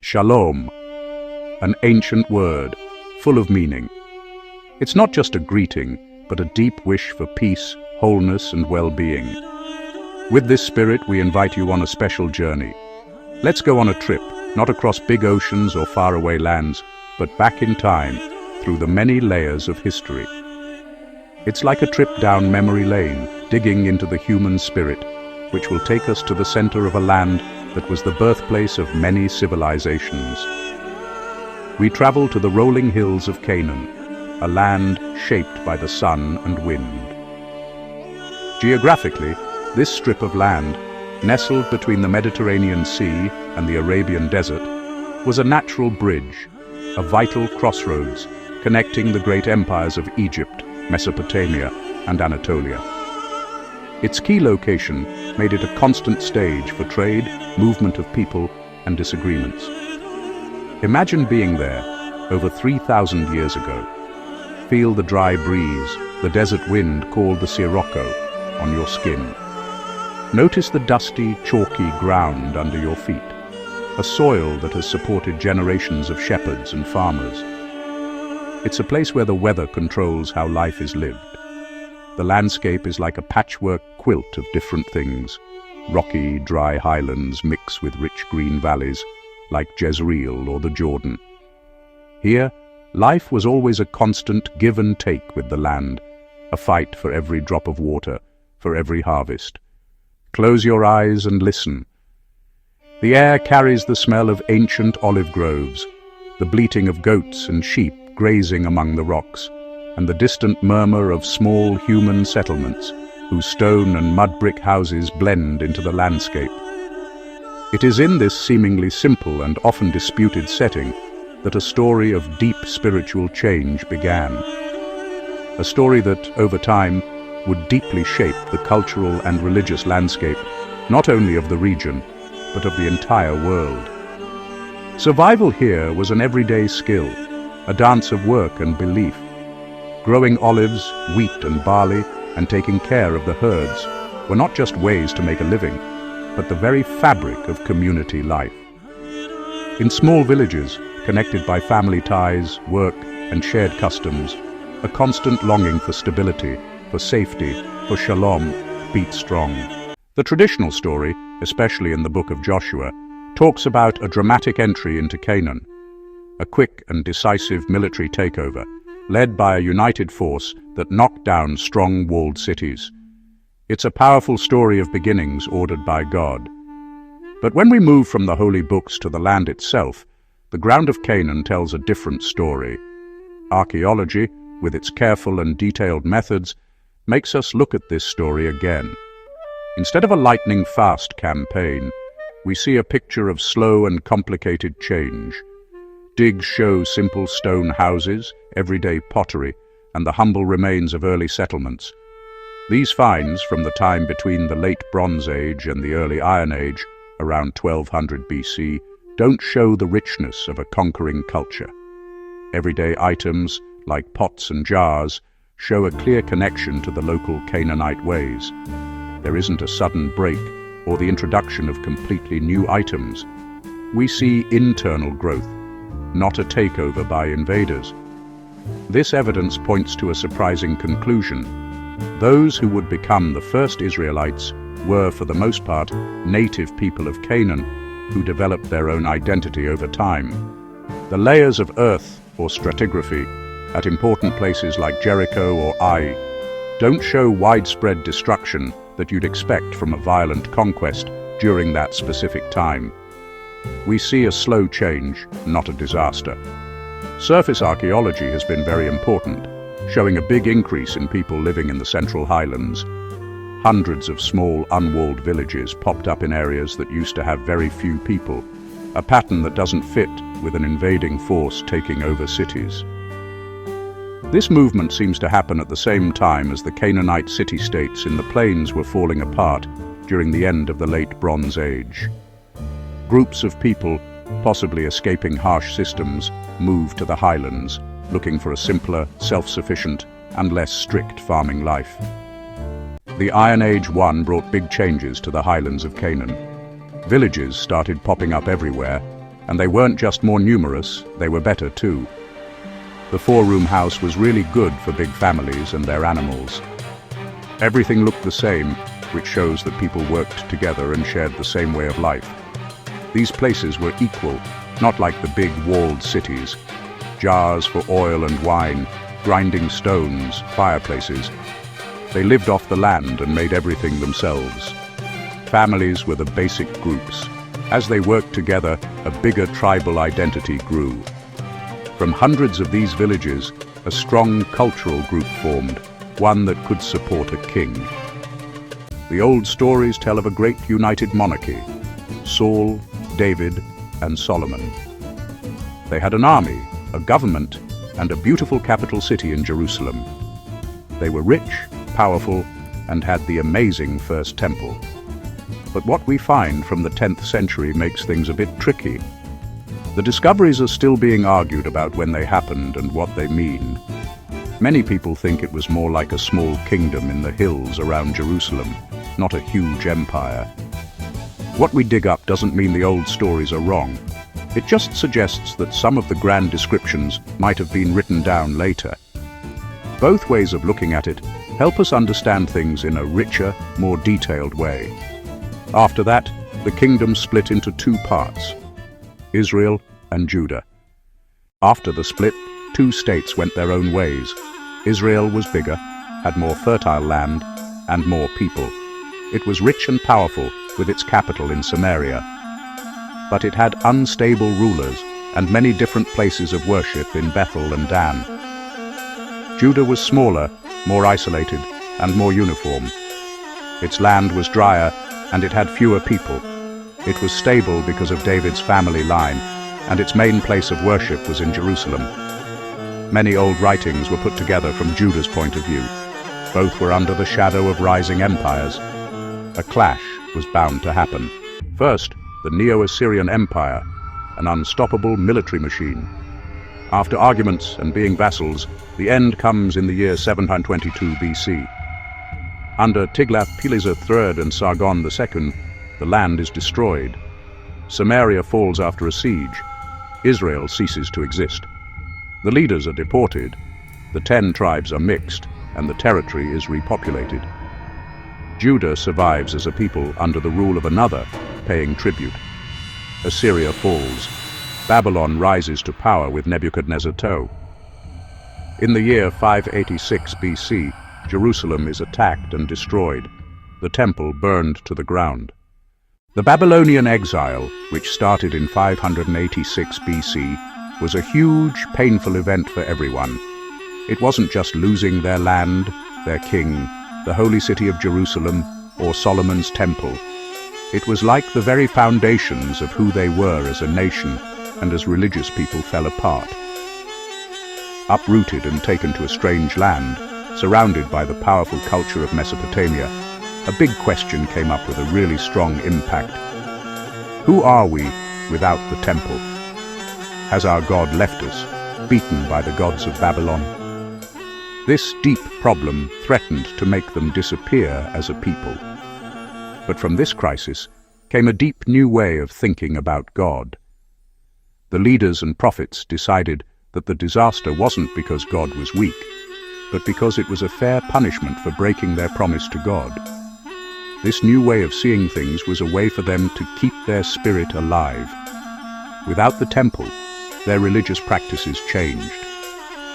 Shalom, an ancient word, full of meaning. It's not just a greeting, but a deep wish for peace, wholeness, and well-being. With this spirit, we invite you on a special journey. Let's go on a trip, not across big oceans or faraway lands, but back in time, through the many layers of history. It's like a trip down memory lane, digging into the human spirit, which will take us to the center of a land that was the birthplace of many civilizations. We travel to the rolling hills of Canaan, a land shaped by the sun and wind. Geographically, this strip of land, nestled between the Mediterranean Sea and the Arabian Desert, was a natural bridge, a vital crossroads connecting the great empires of Egypt, Mesopotamia, and Anatolia. Its key location made it a constant stage for trade, movement of people, and disagreements. Imagine being there over 3,000 years ago. Feel the dry breeze, the desert wind called the sirocco, on your skin. Notice the dusty, chalky ground under your feet, a soil that has supported generations of shepherds and farmers. It's a place where the weather controls how life is lived. The landscape is like a patchwork quilt of different things. Rocky, dry highlands mix with rich green valleys, like Jezreel or the Jordan. Here, life was always a constant give and take with the land, a fight for every drop of water, for every harvest. Close your eyes and listen. The air carries the smell of ancient olive groves, the bleating of goats and sheep grazing among the rocks, and the distant murmur of small human settlements, whose stone and mud brick houses blend into the landscape. It is in this seemingly simple and often disputed setting that a story of deep spiritual change began. A story that, over time, would deeply shape the cultural and religious landscape, not only of the region, but of the entire world. Survival here was an everyday skill, a dance of work and belief. Growing olives, wheat and barley, and taking care of the herds were not just ways to make a living, but the very fabric of community life. In small villages, connected by family ties, work, and shared customs, a constant longing for stability, for safety, for shalom, beat strong. The traditional story, especially in the book of Joshua, talks about a dramatic entry into Canaan, a quick and decisive military takeover, led by a united force that knocked down strong walled cities. It's a powerful story of beginnings ordered by God. But when we move from the holy books to the land itself, the ground of Canaan tells a different story. Archaeology, with its careful and detailed methods, makes us look at this story again. Instead of a lightning-fast campaign, we see a picture of slow and complicated change. Digs show simple stone houses, everyday pottery, and the humble remains of early settlements. These finds, from the time between the late Bronze Age and the early Iron Age, around 1200 BC, don't show the richness of a conquering culture. Everyday items, like pots and jars, show a clear connection to the local Canaanite ways. There isn't a sudden break or the introduction of completely new items. We see internal growth, not a takeover by invaders. This evidence points to a surprising conclusion. Those who would become the first Israelites were, for the most part, native people of Canaan, who developed their own identity over time. The layers of earth, or stratigraphy, at important places like Jericho or Ai, don't show widespread destruction that you'd expect from a violent conquest during that specific time. We see a slow change, not a disaster. Surface archaeology has been very important, showing a big increase in people living in the Central Highlands. Hundreds of small, unwalled villages popped up in areas that used to have very few people, a pattern that doesn't fit with an invading force taking over cities. This movement seems to happen at the same time as the Canaanite city-states in the plains were falling apart during the end of the late Bronze Age. Groups of people, possibly escaping harsh systems, moved to the highlands, looking for a simpler, self-sufficient, and less strict farming life. The Iron Age I brought big changes to the highlands of Canaan. Villages started popping up everywhere, And they weren't just more numerous, they were better too. The four-room house was really good for big families and their animals. Everything looked the same, which shows that people worked together and shared the same way of life. These places were equal, not like the big walled cities. Jars for oil and wine, grinding stones, fireplaces. They lived off the land and made everything themselves. Families were the basic groups. As they worked together, a bigger tribal identity grew. From hundreds of these villages, a strong cultural group formed, one that could support a king. The old stories tell of a great united monarchy: Saul, David, and Solomon. They had an army, a government, and a beautiful capital city in Jerusalem. They were rich, powerful, and had the amazing first temple. But what we find from the 10th century makes things a bit tricky. The discoveries are still being argued about when they happened and what they mean. Many people think it was more like a small kingdom in the hills around Jerusalem, not a huge empire. What we dig up doesn't mean the old stories are wrong. It just suggests that some of the grand descriptions might have been written down later. Both ways of looking at it help us understand things in a richer, more detailed way. After that, the kingdom split into two parts: Israel and Judah. After the split, two states went their own ways. Israel was bigger, had more fertile land, and more people. It was rich and powerful, with its capital in Samaria. But it had unstable rulers and many different places of worship in Bethel and Dan. Judah was smaller, more isolated, and more uniform. Its land was drier, and it had fewer people. It was stable because of David's family line, and its main place of worship was in Jerusalem. Many old writings were put together from Judah's point of view. Both were under the shadow of rising empires. A clash was bound to happen. First, the Neo-Assyrian Empire, an unstoppable military machine. After arguments and being vassals, the end comes in the year 722 BC. Under Tiglath-Pileser III and Sargon II, the land is destroyed. Samaria falls after a siege. Israel ceases to exist. The leaders are deported. The 10 tribes are mixed, and the territory is repopulated. Judah survives as a people under the rule of another, paying tribute. Assyria falls. Babylon rises to power with Nebuchadnezzar II. In the year 586 BC, Jerusalem is attacked and destroyed. The temple burned to the ground. The Babylonian exile, which started in 586 BC, was a huge, painful event for everyone. It wasn't just losing their land, their king, the holy city of Jerusalem, or Solomon's temple. It was like the very foundations of who they were as a nation and as religious people fell apart. Uprooted and taken to a strange land, surrounded by the powerful culture of Mesopotamia, a big question came up with a really strong impact. Who are we without the temple? Has our God left us, beaten by the gods of Babylon? This deep problem threatened to make them disappear as a people. But from this crisis came a deep new way of thinking about God. The leaders and prophets decided that the disaster wasn't because God was weak, but because it was a fair punishment for breaking their promise to God. This new way of seeing things was a way for them to keep their spirit alive. Without the temple, their religious practices changed.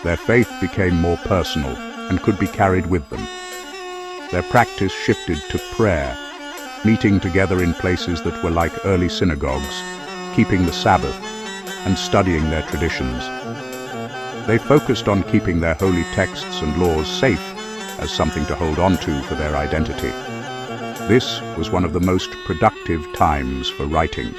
Their faith became more personal and could be carried with them. Their practice shifted to prayer, meeting together in places that were like early synagogues, keeping the Sabbath, and studying their traditions. They focused on keeping their holy texts and laws safe as something to hold on to for their identity. This was one of the most productive times for writing.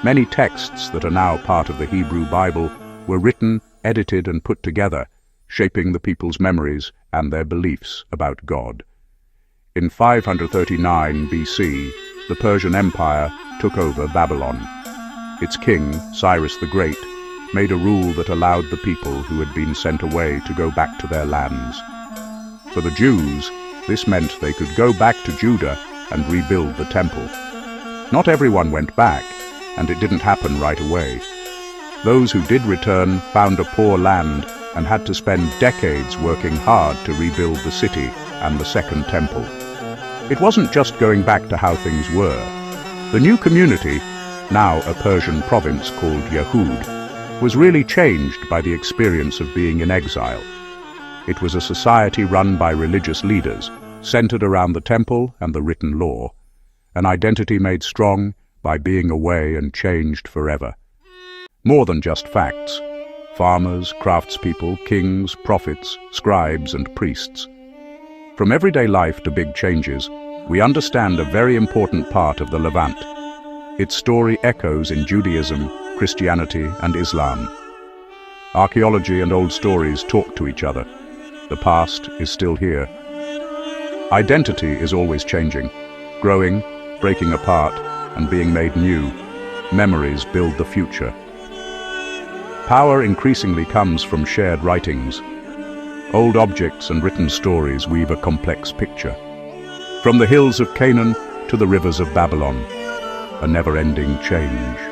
Many texts that are now part of the Hebrew Bible were written, edited, and put together, shaping the people's memories and their beliefs about God. In 539 BC, the Persian Empire took over Babylon. Its king, Cyrus the Great, made a rule that allowed the people who had been sent away to go back to their lands. For the Jews, this meant they could go back to Judah and rebuild the temple. Not everyone went back. and it didn't happen right away. Those who did return found a poor land and had to spend decades working hard to rebuild the city and the Second Temple. It wasn't just going back to how things were. The new community, now a Persian province called Yahud, was really changed by the experience of being in exile. It was a society run by religious leaders, centered around the temple and the written law, an identity made strong by being away and changed forever. More than just facts. Farmers, craftspeople, kings, prophets, scribes, and priests. From everyday life to big changes, we understand a very important part of the Levant. Its story echoes in Judaism, Christianity, and Islam. Archaeology and old stories talk to each other. The past is still here. Identity is always changing, growing, breaking apart, and being made new. Memories build the future. Power increasingly comes from shared writings. Old objects and written stories weave a complex picture. From the hills of Canaan to the rivers of Babylon, a never-ending change.